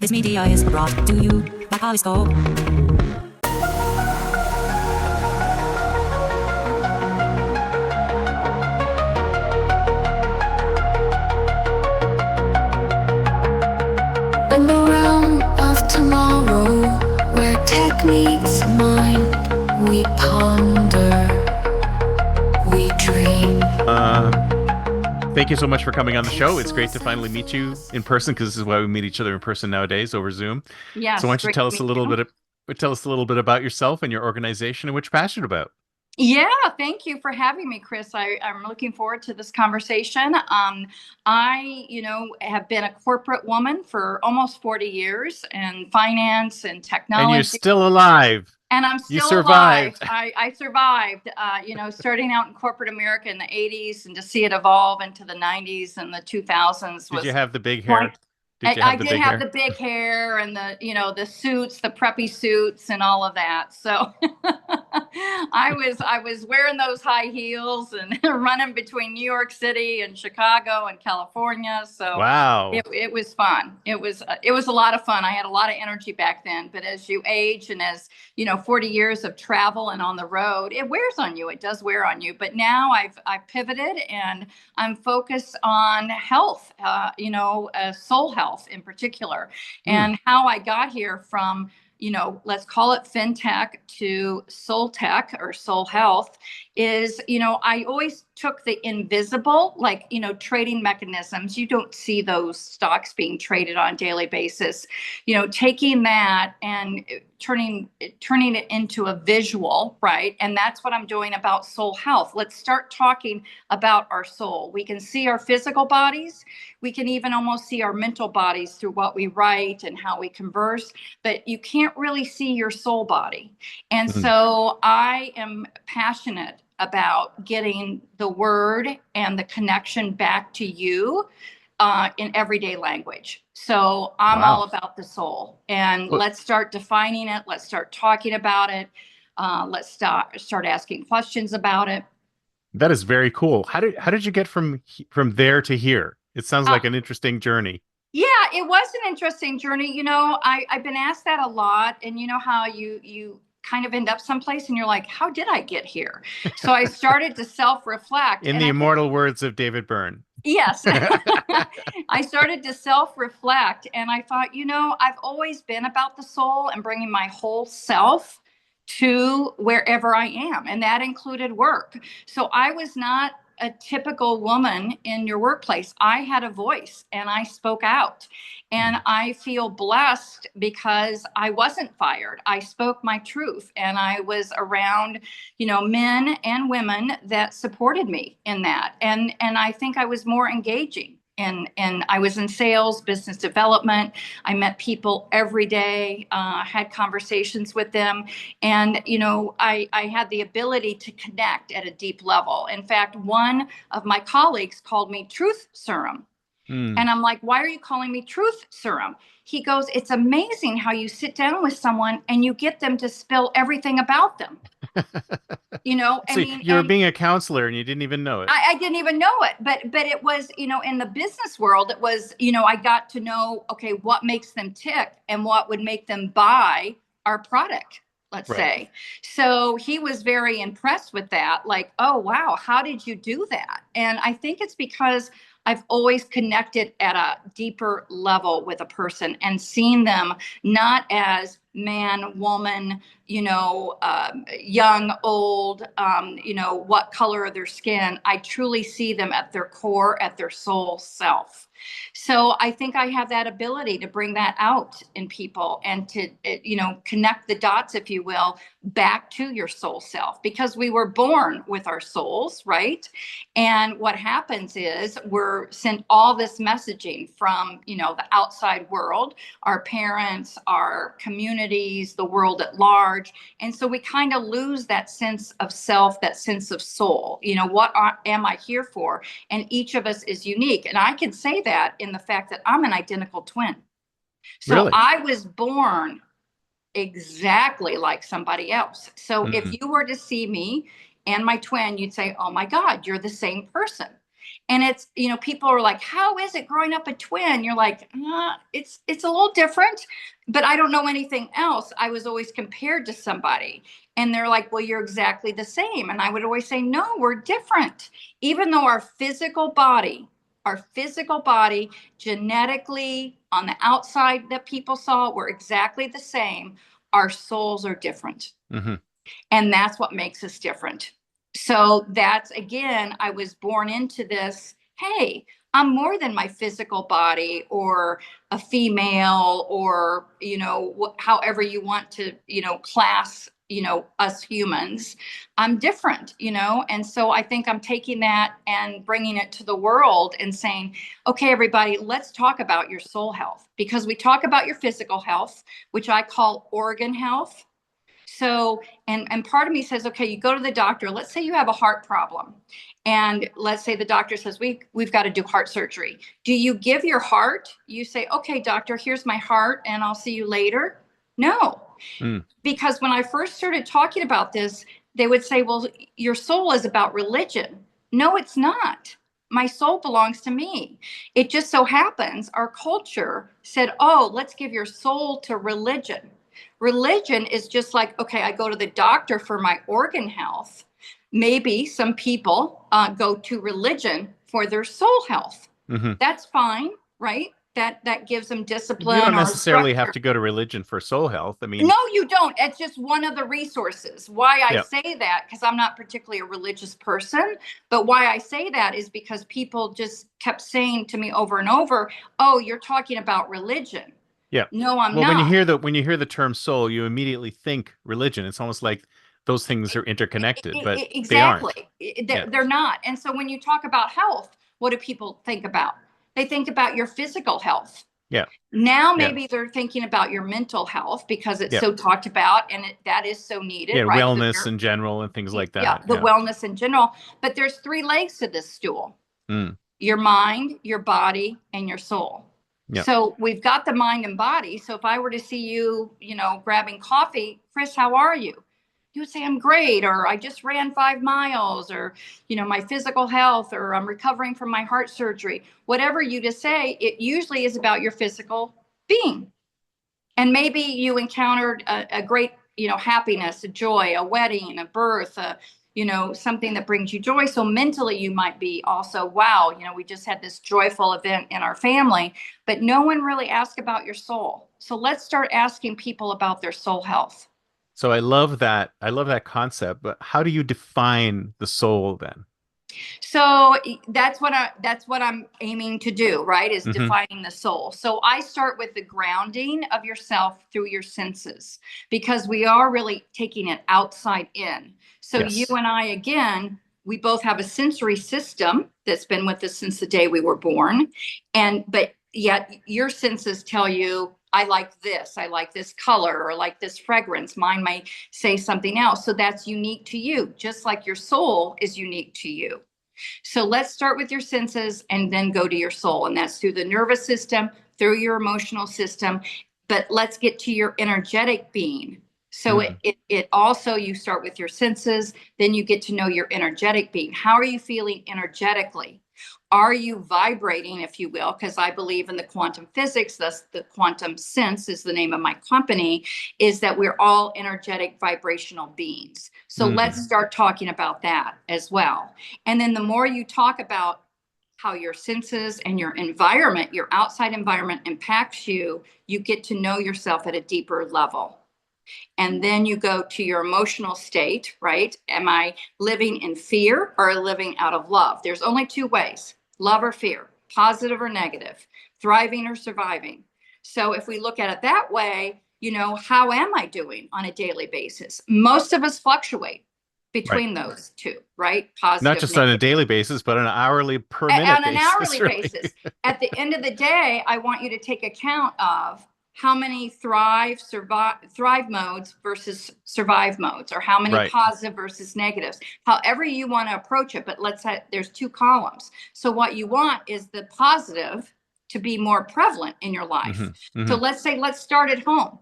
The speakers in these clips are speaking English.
This media is brought to you by Polyscope. In the realm of tomorrow, where techniques mind, we ponder, we dream. Thank you so much for coming on the show. It's great to finally meet you in person, because this is why we meet each other in person nowadays over Zoom. Yes, So why don't you great tell to us a meet little you. bit about yourself and your organization and what you're passionate about? Yeah, thank you for having me, Chris. I'm looking forward to this conversation. Have been a corporate woman for almost 40 years in finance and And you're technology. still alive. And I'm You still alive. survived. I survived, starting out in corporate America in the 80s and to see it evolve into the 90s and the 2000s Did was you have the big quite. hair? Did you I have the did big have hair? the big hair and the suits, the preppy suits and all of that. So I was wearing those high heels and running between New York City and Chicago and California. So Wow. it was fun. It was a lot of fun. I had a lot of energy back then, but as you age and as 40 years of travel and on the road, it wears on you. It does wear on you. But now I've pivoted and I'm focused on health, soul health in particular, and how I got here from, let's call it fintech to soul tech or soul health is, I always took the invisible, like, trading mechanisms. You don't see those stocks being traded on a daily basis, taking that and turning it into a visual, right? And that's what I'm doing about soul health. Let's start talking about our soul. We can see our physical bodies. We can even almost see our mental bodies through what we write and how we converse, but you can't really see your soul body. And so I am passionate about getting the word and the connection back to you in everyday language. So I'm all about the soul, and let's start defining it. Let's start talking about it. Let's start asking questions about it. That is very cool. How did you get from there to here? It sounds like an interesting journey. Yeah, it was an interesting journey. I've been asked that a lot, and you know how you kind of end up someplace and you're like, how did I get here? So I started to self-reflect. In the immortal words of David Byrne. Yes. I started to self-reflect and I thought, I've always been about the soul and bringing my whole self to wherever I am. And that included work. So I was not a typical woman in your workplace. I had a voice and I spoke out. And I feel blessed because I wasn't fired. I spoke my truth and I was around, men and women that supported me in that. And I think I was more engaging. And I was in sales, business development. I met people every day, had conversations with them. And, I had the ability to connect at a deep level. In fact, one of my colleagues called me Truth Serum. And I'm like, why are you calling me Truth Serum? He goes, it's amazing how you sit down with someone and you get them to spill everything about them. So you were being a counselor and you didn't even know it. I didn't even know it, but it was, in the business world, it was, I got to know, okay, what makes them tick and what would make them buy our product, let's say. So he was very impressed with that. Like, oh, wow, how did you do that? And I think it's because I've always connected at a deeper level with a person and seen them not as man, woman, young, old, what color of their skin. I truly see them at their core, at their soul self. So I think I have that ability to bring that out in people and to, connect the dots, if you will, back to your soul self, because we were born with our souls, right? And what happens is we're sent all this messaging from, the outside world, our parents, our communities, the world at large. And so we kind of lose that sense of self, that sense of soul. What am I here for? And each of us is unique. And I can say that in the fact that I'm an identical twin. So Really? I was born exactly like somebody else. So if you were to see me and my twin, you'd say, oh my God, you're the same person. And it's, people are like, how is it growing up a twin? You're like, it's a little different, but I don't know anything else. I was always compared to somebody, and they're like, well, you're exactly the same. And I would always say, no, we're different. Even though our physical body genetically on the outside that people saw were exactly the same, our souls are different. Mm-hmm. And that's what makes us different. So that's, again, I was born into this, hey, I'm more than my physical body or a female or, however you want to, class, us humans. I'm different, and so I think I'm taking that and bringing it to the world and saying, okay, everybody, let's talk about your soul health, because we talk about your physical health, which I call organ health. So, and part of me says, okay, you go to the doctor. Let's say you have a heart problem, and let's say the doctor says, we've got to do heart surgery. Do you give your heart? You say, okay, doctor, here's my heart, and I'll see you later. No, because when I first started talking about this, they would say, well, your soul is about religion. No, it's not. My soul belongs to me. It just so happens our culture said, oh, let's give your soul to religion. Religion is just like, okay, I go to the doctor for my organ health. Maybe some people go to religion for their soul health. Mm-hmm. That's fine, right? That gives them discipline. You don't necessarily or have to go to religion for soul health. I mean, no, you don't. It's just one of the resources. Why I say that, because I'm not particularly a religious person, but why I say that is because people just kept saying to me over and over, oh, you're talking about religion. yeah. No, I'm well, not. when you hear the term soul, you immediately think religion. It's almost like those things are interconnected, but exactly. they aren't. They're not. And so when you talk about health, what do people think about? They think about your physical health. Yeah. Now maybe they're thinking about your mental health because it's so talked about, and that is so needed. Yeah, right? wellness in general and things like that. Yeah, the wellness in general. But there's three legs to this stool: your mind, your body, and your soul. Yep. So we've got the mind and body. So if I were to see you, grabbing coffee, Chris, how are you? You would say, I'm great, or I just ran 5 miles, or, my physical health, or I'm recovering from my heart surgery. Whatever you just say, it usually is about your physical being. And maybe you encountered a great, happiness, a joy, a wedding, a birth, something that brings you joy. So mentally you might be also, wow, we just had this joyful event in our family, but no one really asked about your soul. So let's start asking people about their soul health. So I love that. I love that concept, but how do you define the soul then? So that's what I'm aiming to do, right? Is defining the soul. So I start with the grounding of yourself through your senses, because we are really taking it outside in. So you and I, again, we both have a sensory system that's been with us since the day we were born. But yet your senses tell you, I like this color, or like this fragrance. Mine might say something else. So that's unique to you, just like your soul is unique to you. So let's start with your senses and then go to your soul. And that's through the nervous system, through your emotional system. But let's get to your energetic being. So it also, you start with your senses, then you get to know your energetic being. How are you feeling energetically? Are you vibrating, if you will? Because I believe in the quantum physics, thus the quantum sense is the name of my company, is that we're all energetic vibrational beings. So let's start talking about that as well. And then the more you talk about how your senses and your environment, your outside environment impacts you, you get to know yourself at a deeper level. And then you go to your emotional state, right? Am I living in fear or living out of love? There's only two ways: love or fear, positive or negative, thriving or surviving. So if we look at it that way, how am I doing on a daily basis? Most of us fluctuate between those two, right? Positive, not just negative. on a daily basis, but on an hourly per minute on basis. an hourly really. basis. At the end of the day, I want you to take account of how many thrive modes versus survive modes, or how many positive versus negatives, however you want to approach it. But there's two columns. So what you want is the positive to be more prevalent in your life. So let's start at home.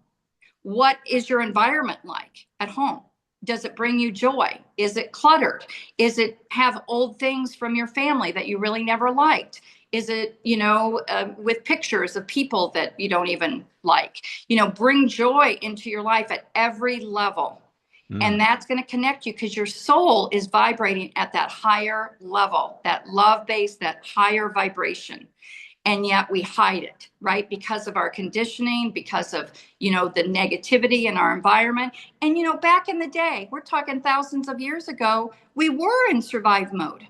What is your environment like at home? Does it bring you joy? Is it cluttered? Is it have old things from your family that you really never liked? Is it, with pictures of people that you don't even like? Bring joy into your life at every level. And that's going to connect you because your soul is vibrating at that higher level, that love base, that higher vibration. And yet we hide it, right? Because of our conditioning, because of, the negativity in our environment. And, back in the day, we're talking thousands of years ago, we were in survive mode.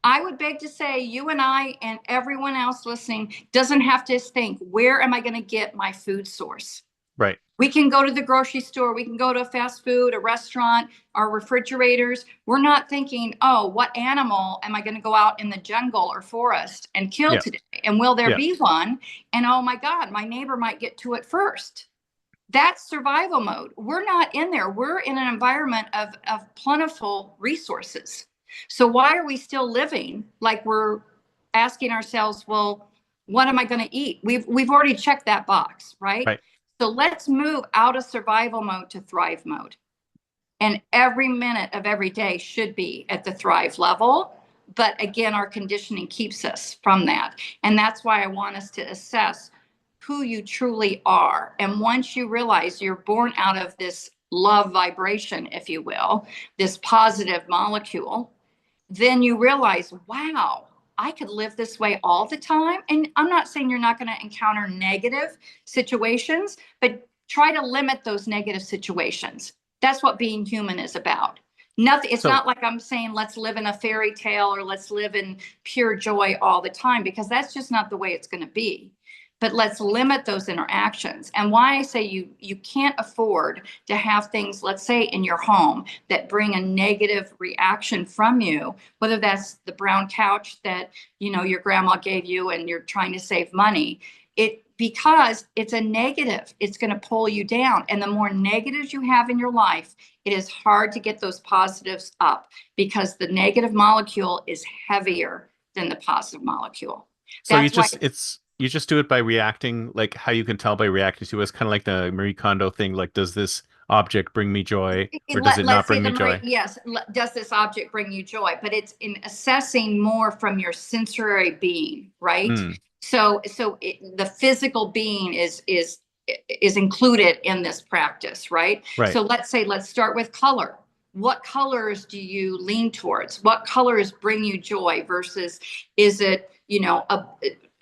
I would beg to say you and I and everyone else listening doesn't have to think, where am I going to get my food source? Right. We can go to the grocery store. We can go to a fast food, a restaurant, our refrigerators. We're not thinking, oh, what animal am I going to go out in the jungle or forest and kill today? And will there be one? And oh my God, my neighbor might get to it first. That's survival mode. We're not in there. We're in an environment of plentiful resources. So why are we still living like we're asking ourselves, well, what am I going to eat? We've already checked that box, right? Right. So let's move out of survival mode to thrive mode. And every minute of every day should be at the thrive level. But again, our conditioning keeps us from that. And that's why I want us to assess who you truly are. And once you realize you're born out of this love vibration, if you will, this positive molecule, then you realize, wow, I could live this way all the time. And I'm not saying you're not going to encounter negative situations, but try to limit those negative situations. That's what being human is about. Nothing. It's not like I'm saying let's live in a fairy tale or let's live in pure joy all the time, because that's just not the way it's going to be. But let's limit those interactions. And why I say you can't afford to have things, let's say in your home, that bring a negative reaction from you, whether that's the brown couch that, your grandma gave you and you're trying to save money, because it's a negative, it's going to pull you down. And the more negatives you have in your life, it is hard to get those positives up because the negative molecule is heavier than the positive molecule. So you just do it by reacting, like how you can tell by reacting to it. It's kind of like the Marie Kondo thing. Like, does this object bring me joy or does it not bring me joy? Yes. Does this object bring you joy? But it's in assessing more from your sensory being, right? So the physical being is included in this practice, right? Right. So let's start with color. What colors do you lean towards? What colors bring you joy versus is it,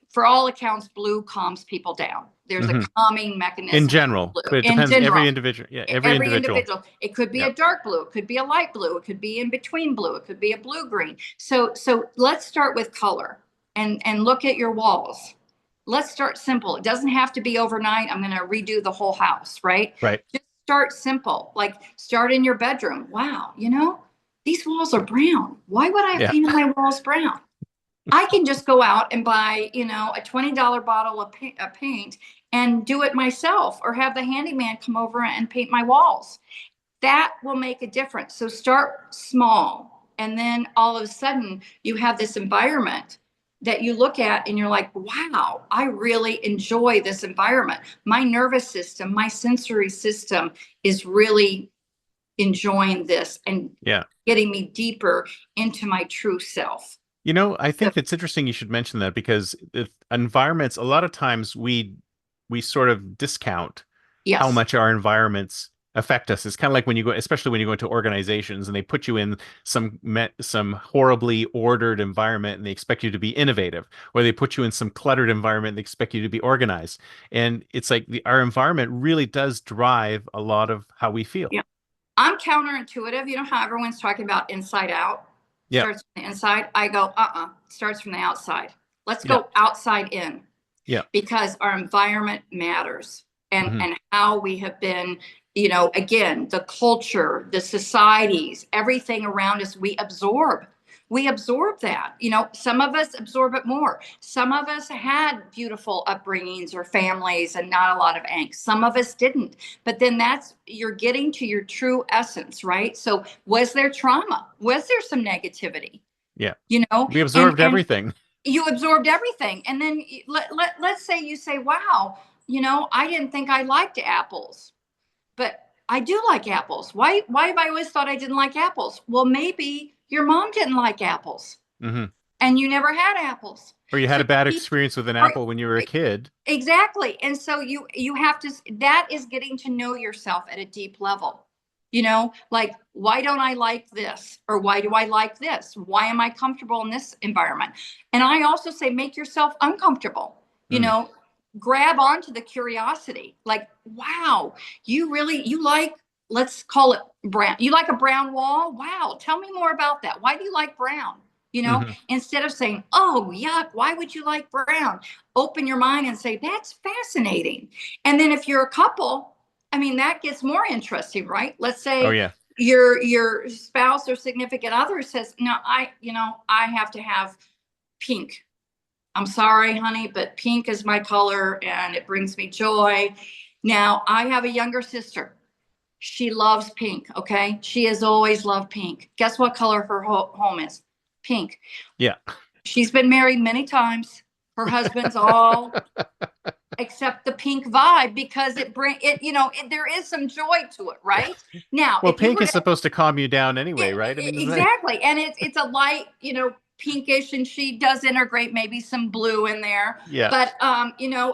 for all accounts, blue calms people down. There's a calming mechanism. In general, but it depends. Every individual. Yeah, every individual. It could be a dark blue. It could be a light blue. It could be in between blue. It could be a blue-green. So let's start with color and look at your walls. Let's start simple. It doesn't have to be overnight. I'm going to redo the whole house, right? Right. Just start simple. Like start in your bedroom. Wow, these walls are brown. Why would I have painted my walls brown? I can just go out and buy, a $20 bottle of paint and do it myself, or have the handyman come over and paint my walls. That will make a difference. So start small. And then all of a sudden you have this environment that you look at and you're like, wow, I really enjoy this environment. My nervous system, my sensory system is really enjoying this and getting me deeper into my true self. I think it's interesting you should mention that, because environments, a lot of times we sort of discount how much our environments affect us. It's kind of like when you go, especially when you go into organizations and they put you in some horribly ordered environment and they expect you to be innovative, or they put you in some cluttered environment and they expect you to be organized. And it's like our environment really does drive a lot of how we feel. Yeah. I'm counterintuitive. You know how everyone's talking about inside out? Starts from the inside. I go, starts from the outside. Let's go outside in. Yeah. Because our environment matters and how we have been, again, the culture, the societies, everything around us, we absorb that. Some of us absorb it more. Some of us had beautiful upbringings or families and not a lot of angst. Some of us didn't. But then you're getting to your true essence, right? So was there trauma? Was there some negativity? Yeah. We absorbed everything. You absorbed everything. And then let's say you say, wow, I didn't think I liked apples. But I do like apples. Why have I always thought I didn't like apples? Well, maybe your mom didn't like apples and you never had apples. Or you had a bad experience with an apple when you were a kid. Exactly. And so you have to, that is getting to know yourself at a deep level. You know, like, why don't I like this? Or why do I like this? Why am I comfortable in this environment? And I also say, make yourself uncomfortable, you know, grab onto the curiosity. Like, wow, you like, let's call it brown. You like a brown wall? Wow. Tell me more about that. Why do you like brown? You know, instead of saying, oh, yuck, why would you like brown? Open your mind and say, that's fascinating. And then if you're a couple, I mean, that gets more interesting, right? Let's say your spouse or significant other says, no, I have to have pink. I'm sorry, honey, but pink is my color and it brings me joy. Now, I have a younger sister. She loves pink, okay? She has always loved pink. Guess what color her home is? Pink. Yeah. She's been married many times. Her husband's all except the pink vibe, because there is some joy to it, right? Now, well, pink is supposed to calm you down anyway, right? I mean, exactly. And it's a light, pinkish, and she does integrate maybe some blue in there. Yeah. But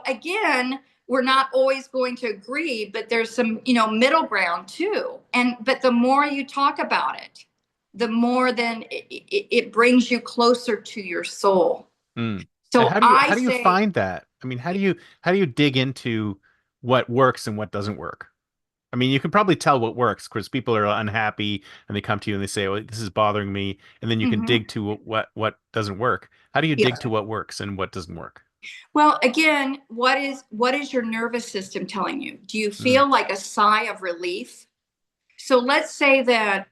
again, we're not always going to agree, but there's some, middle ground too. But the more you talk about it, the more then it brings you closer to your soul. So how do you find that? I mean, how do you dig into what works and what doesn't work? I mean, you can probably tell what works because people are unhappy and they come to you and they say, "Oh, this is bothering me," and then you can dig to what doesn't work. How do you dig to what works and what doesn't work? Well, again, what is your nervous system telling you? Do you feel like a sigh of relief? So let's say that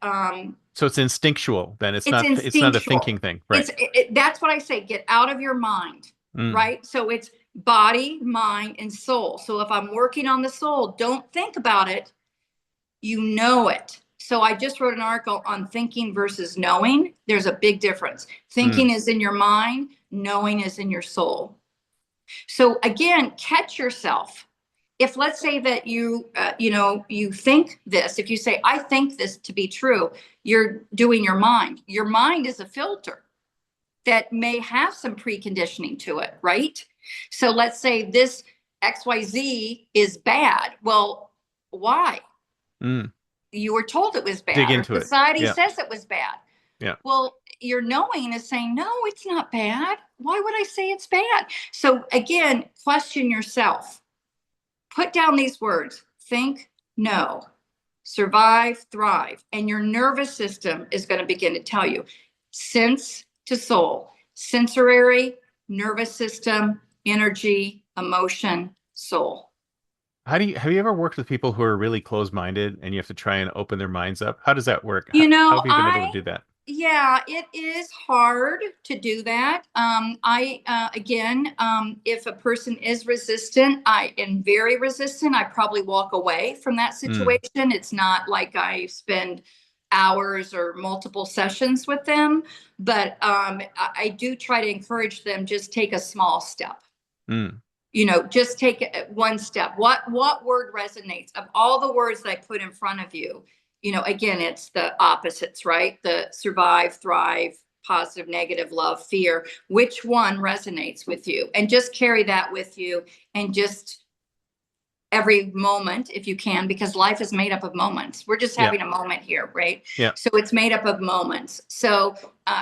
so it's instinctual then. It's not a thinking thing, right? That's what I say. Get out of your mind, right? So it's body, mind, and soul. So if I'm working on the soul, don't think about it. You know it. So I just wrote an article on thinking versus knowing. There's a big difference. Thinking is in your mind. Knowing is in your soul. So again, catch yourself. If let's say that you think this, if you say, I think this to be true, you're doing your mind. Your mind is a filter that may have some preconditioning to it, right? So let's say this XYZ is bad. Well, why? You were told it was bad. Dig into it. Society says it was bad. Yeah. Well, your knowing is saying, no, it's not bad. Why would I say it's bad? So again, question yourself. Put down these words: think, know, survive, thrive. And your nervous system is going to begin to tell you. Sense to soul, sensory, nervous system, energy, emotion, soul. Have you ever worked with people who are really closed-minded and you have to try and open their minds up? How does that work? How have you been able to do that? Yeah, it is hard to do that. If a person is resistant, I am very resistant. I probably walk away from that situation. It's not like I spend hours or multiple sessions with them, but I do try to encourage them, just take a small step. Just take one step. What word resonates? Of all the words that I put in front of you, again, it's the opposites, right? The survive, thrive, positive, negative, love, fear. Which one resonates with you? And just carry that with you, and just every moment, if you can, because life is made up of moments. We're just having a moment here, right? Yeah. So it's made up of moments. So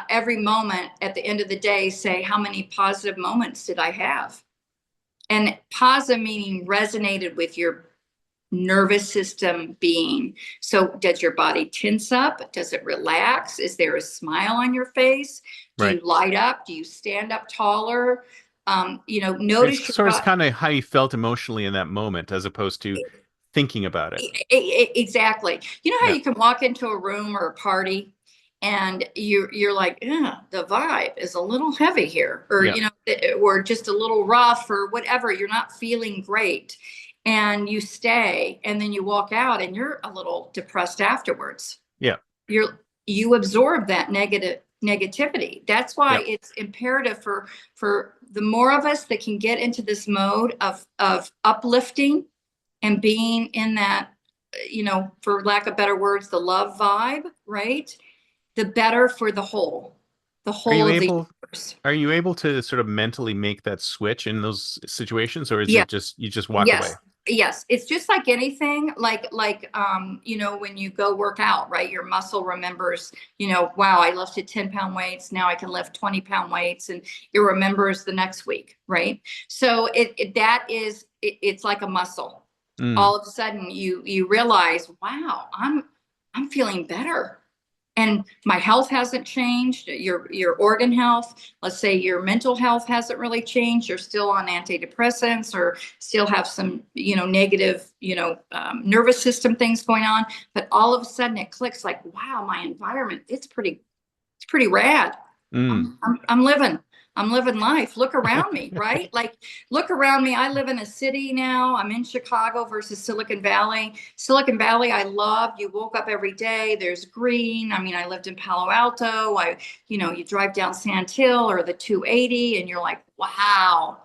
every moment at the end of the day, say, how many positive moments did I have? And positive meaning resonated with your nervous system being. So does your body tense up? Does it relax? Is there a smile on your face? Do you light up? Do you stand up taller? Notice it's kind of how you felt emotionally in that moment, as opposed to thinking about it. Exactly. You know how you can walk into a room or a party and you're like, the vibe is a little heavy here, or or just a little rough, or whatever. You're not feeling great. And you stay, and then you walk out and you're a little depressed afterwards. Yeah. You absorb that negativity. That's why it's imperative for the more of us that can get into this mode of uplifting and being in that for lack of better words, the love vibe, right? The better for the Are you whole of the able universe. are you able to sort of mentally make that switch in those situations, or is Yeah. it just you just walk Yes. away? Yes. It's just like anything, when you go work out, right? Your muscle remembers, wow, I lifted 10-pound weights. Now I can lift 20-pound weights, and it remembers the next week, right? So it's like a muscle. Mm, All of a sudden you realize, wow, I'm feeling better. And my health hasn't changed, your organ health, let's say your mental health hasn't really changed. You're still on antidepressants or still have some, negative, nervous system things going on. But all of a sudden it clicks like, wow, my environment, it's pretty rad. mm. I'm living life. Look around me, right? Like, look around me. I live in a city now. I'm in Chicago versus Silicon Valley. Silicon Valley, I loved. You woke up every day. There's green. I mean, I lived in Palo Alto. You drive down Sand Hill or the 280, and you're like, wow,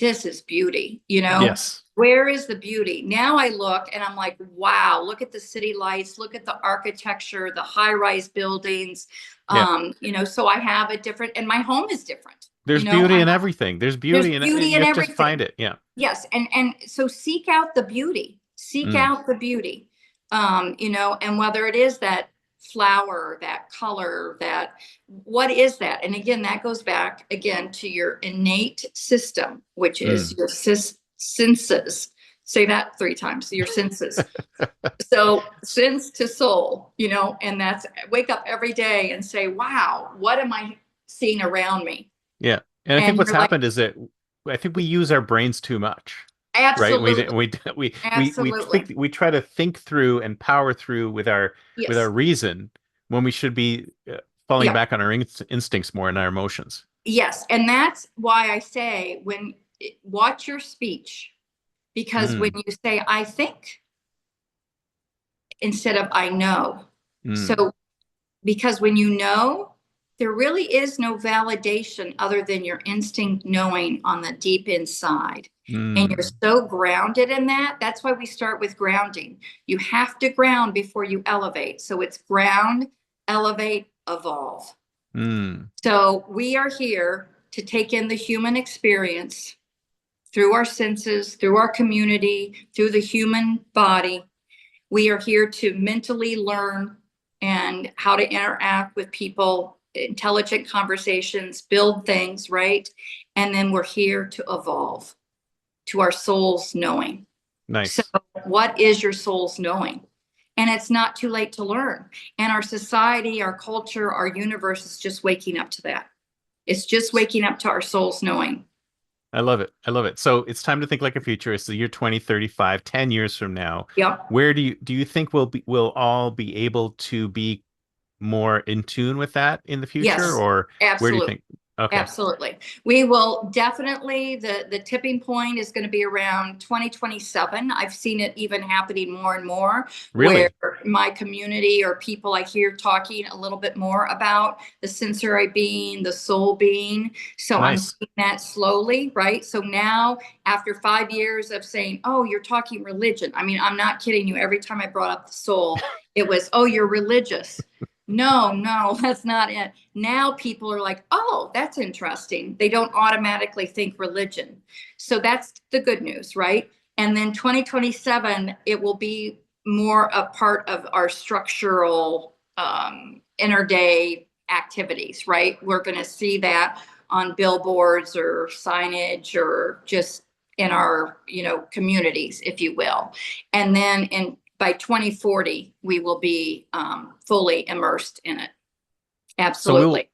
this is beauty. Yes. Where is the beauty? Now I look and I'm like, wow, look at the city lights, look at the architecture, the high-rise buildings. Yeah. So I have a different, and my home is different. There's beauty in everything. There's There's beauty in it. beauty You in have to just everything. find it. Yeah. Yes, and so seek out the beauty. Seek Mm, out the beauty. And whether it is that flower, that color, that what is that? And again, that goes back again to your innate system, which is mm. your senses. Say that 3 times, your senses. So sense to soul, and that's wake up every day and say, wow, what am I seeing around me? Yeah. And I think And what's you're like, happened is that I think we use our brains too much, right? We absolutely, we absolutely. we try to think through and power through with our Yes. reason when we should be falling Yep. back on our instincts more and our emotions. Yes. And that's why I say watch your speech, because when Mm, you say, I think instead of I know. mm, So, because when you know, there really is no validation other than your instinct knowing on the deep inside. And you're mm, so grounded in that. That's why we start with grounding. You have to ground before you elevate. So it's ground, elevate, evolve. mm. So we are here to take in the human experience through our senses, through our community, through the human body. We are here to mentally learn and how to interact with people, intelligent conversations, build things, right? And then we're here to evolve to our soul's knowing. So, Nice. what is your soul's knowing? And it's not too late to learn. And our society, our culture, our universe is just waking up to that. It's just waking up to our soul's knowing. I love it. I love it. So it's time to think like a futurist. The year 2035, 10 years from now, Yep. where do you think we'll all be able to be more in tune with that in the future, Yes, or where do you absolutely. think? Okay. Absolutely. We will definitely, the tipping point is going to be around 2027. I've seen it even happening more and more, where Really? my community or people I hear talking a little bit more about the sensory being, the soul being. So I'm Nice. seeing that slowly, right? So now, after 5 years of saying, oh, you're talking religion. I mean, I'm not kidding you. Every time I brought up the soul, it was, oh, you're religious. No, that's not it. Now people are like, oh, that's interesting. They don't automatically think religion. So that's the good news, right? And then 2027, it will be more a part of our structural inner day activities, right? We're going to see that on billboards or signage or just in our, communities, if you will. And then by 2040, we will be fully immersed in it. Absolutely.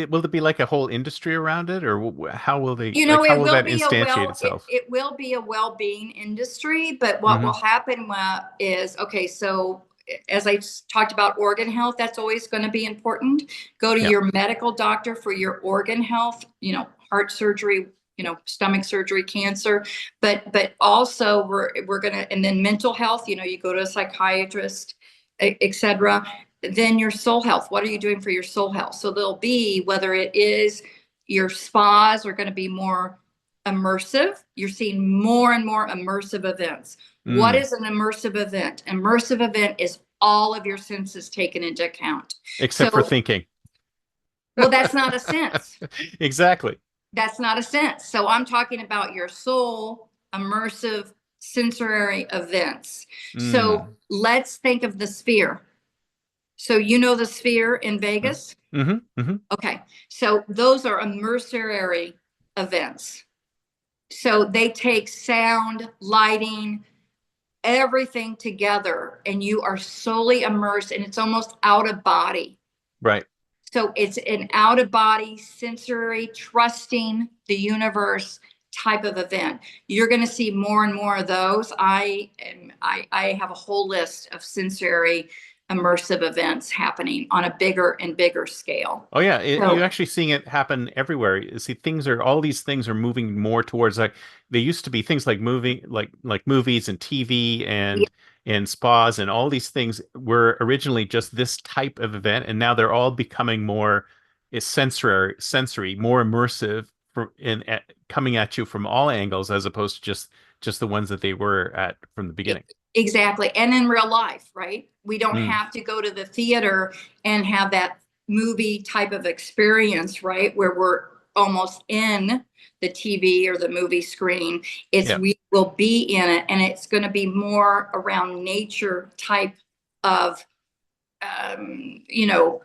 Will it be like a whole industry around it, or how will how It will will that be instantiate itself? it will be a well-being industry, but what will Hmm. happen is, okay, so as I talked about organ health, that's always going to be important. Go to Yeah. your medical doctor for your organ health, heart surgery, stomach surgery, cancer, but also we're going to, and then mental health, you go to a psychiatrist, etc. Then your soul health, what are you doing for your soul health? So there'll be, whether it is your spas are going to be more immersive. You're seeing more and more immersive events. What is an immersive event? Immersive event is all of your senses taken into account. Except for thinking. Well, that's not a sense. Exactly. That's not a sense. So I'm talking about your soul, immersive, sensory events. So let's think of the sphere. So you know the sphere in Vegas? Okay. So those are immersory events. So they take sound, lighting, everything together, and you are solely immersed, and it's almost out of body. Right. So it's an out of body, sensory, trusting the universe type of event. You're going to see more and more of those. I have a whole list of sensory immersive events happening on a bigger and bigger scale. Oh yeah, you're actually seeing it happen everywhere. You see, all these things are moving more towards, like, they used to be things like movies and TV and spas, and all these things were originally just this type of event, and now they're all becoming more sensory, more immersive, coming at you from all angles, as opposed to just the ones that they were at from the beginning. Exactly. And in real life, right? We don't have to go to the theater and have that movie type of experience, right? Where we're almost in the TV or the movie screen. We will be in it, and it's going to be more around nature type of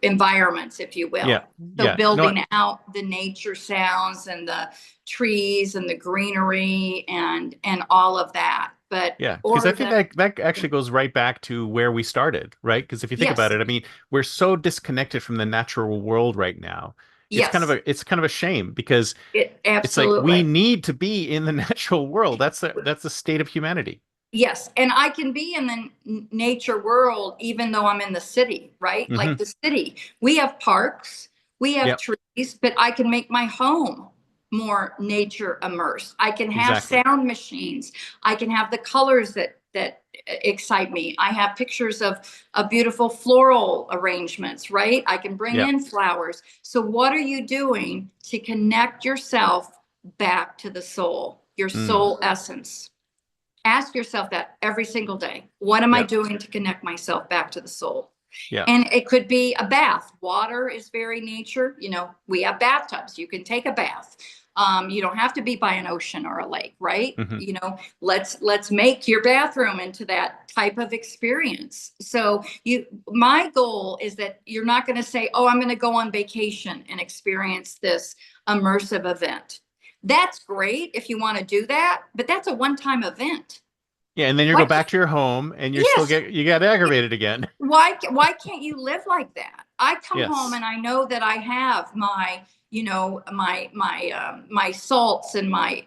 environments, if you will. So building out the nature sounds and the trees and the greenery and all of that. But because I think that actually goes right back to where we started, right? Because if you think about it, I mean, we're so disconnected from the natural world right now. It's kind of a shame, because it's like we need to be in the natural world. That's the state of humanity. Yes. And I can be in the nature world even though I'm in the city, right? Like the city, we have parks, we have trees, but I can make my home more nature immersed. I can have sound machines. I can have the colors that excite me. I have pictures of beautiful floral arrangements, right? I can bring in flowers. So what are you doing to connect yourself back to the soul, your soul essence? Ask yourself that every single day. What am I doing to connect myself back to the soul? And it could be a bath. Water is very nature. We have bathtubs. You can take a bath. You don't have to be by an ocean or a lake, right? Let's make your bathroom into that type of experience. So my goal is that you're not going to say, oh, I'm going to go on vacation and experience this immersive event. That's great if you want to do that, but that's a one-time event. Yeah, and then you go back to your home and you get aggravated again. Why can't you live like that? I come home and I know that I have my my salts and my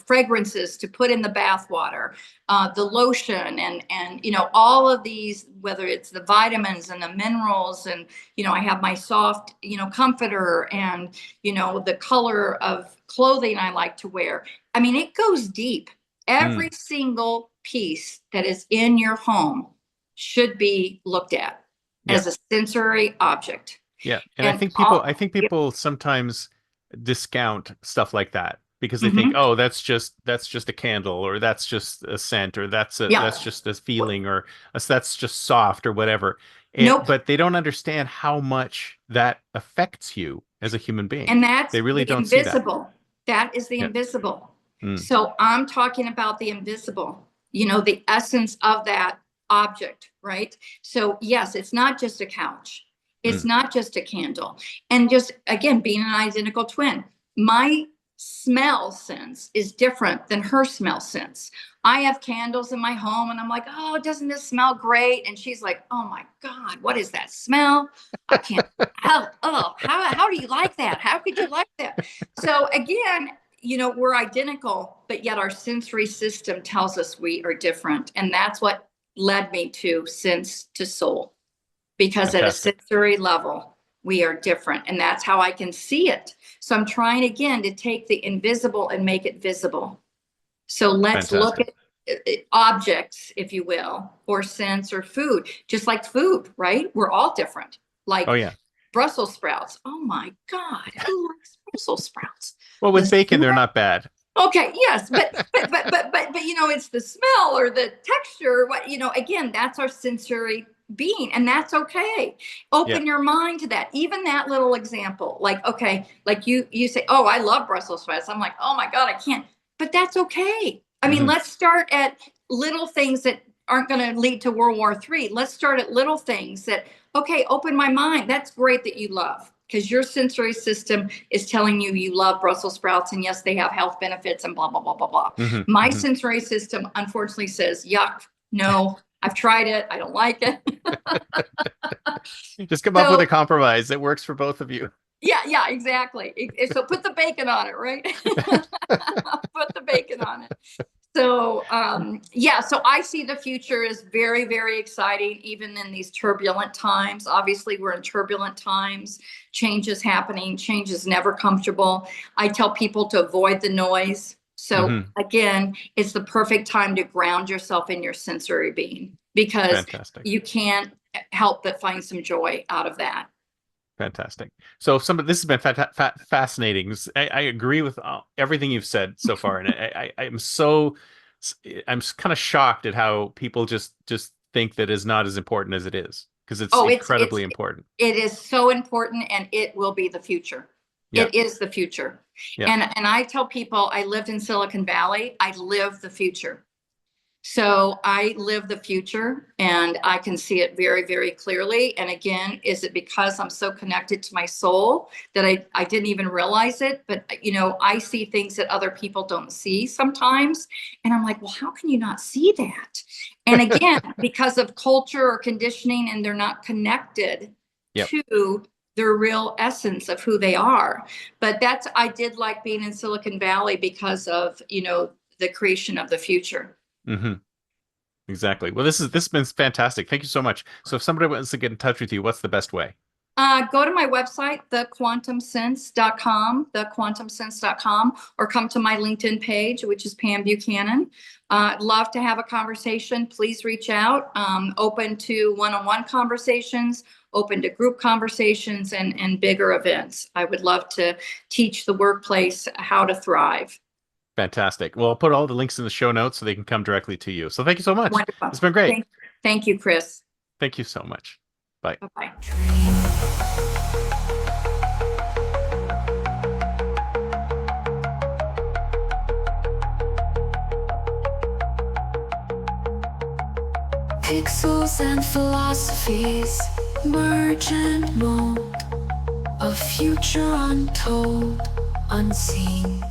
fragrances to put in the bath water, the lotion and all of these, whether it's the vitamins and the minerals, and I have my soft comforter and the color of clothing I like to wear. I mean, it goes deep. Every single piece that is in your home should be looked at as a sensory object. Yeah. And I think people sometimes discount stuff like that, because they think, oh, that's just a candle, or that's just a scent, or that's just a feeling, or that's just soft, or whatever. But they don't understand how much that affects you as a human being. And that's they really the don't invisible. See that is the invisible. So I'm talking about the invisible, the essence of that object, right? So yes, it's not just a couch. It's not just a candle. And just, again, being an identical twin, my smell sense is different than her smell sense. I have candles in my home and I'm like, oh, doesn't this smell great? And she's like, oh my God, what is that smell? I can't, how do you like that? How could you like that? So again, we're identical, but yet our sensory system tells us we are different. And that's what led me to sense to soul. Because at a sensory level, we are different. And that's how I can see it. So I'm trying again to take the invisible and make it visible. So let's look at objects, if you will, or sense or food, just like food, right? We're all different. Like Brussels sprouts. Oh my God, who likes Brussels sprouts? Well, with bacon, they're not bad. Okay, yes, but it's the smell or the texture. What again, that's our sensory being, and that's okay. Open your mind to that. Even that little example, like okay, like you say, oh, I love Brussels sprouts. I'm like, oh my God, I can't. But that's okay. I mean, let's start at little things that aren't going to lead to World War III. Let's start at little things that, okay, open my mind. That's great that you love, because your sensory system is telling you love Brussels sprouts, and yes, they have health benefits and blah, blah, blah, blah, blah. My sensory system, unfortunately, says, yuck, no, I've tried it. I don't like it. Just come up with a compromise that works for both of you. Yeah, exactly. So put the bacon on it, right? Put the bacon on it. So, so I see the future as very, very exciting, even in these turbulent times. Obviously, we're in turbulent times. Change is happening. Change is never comfortable. I tell people to avoid the noise. So again, it's the perfect time to ground yourself in your sensory being, because you can't help but find some joy out of that. Fantastic. So this has been fascinating. I agree with everything you've said so far, and I'm kind of shocked at how people just think that is not as important as it is, because it's incredibly important. It is so important, and it will be the future. It is the future. And I tell people, I lived in Silicon Valley. I live the future. So I live the future, and I can see it very, very clearly. And again, is it because I'm so connected to my soul that I didn't even realize it? But, I see things that other people don't see sometimes. And I'm like, well, how can you not see that? And again, because of culture or conditioning, and they're not connected to their real essence of who they are. But I did like being in Silicon Valley because of, the creation of the future. Exactly. Well, this has been fantastic. Thank you so much. So if somebody wants to get in touch with you, what's the best way? Go to my website, thequantumsense.com, or come to my LinkedIn page, which is Pam Buchanan. Love to have a conversation. Please reach out. Open to one-on-one conversations, open to group conversations, and bigger events. I would love to teach the workplace how to thrive. Fantastic. Well, I'll put all the links in the show notes so they can come directly to you. So thank you so much. Wonderful. It's been great. Thank you, Chris. Thank you so much. Bye. Bye-bye. Pixels and philosophies merge and mold, a future untold, unseen.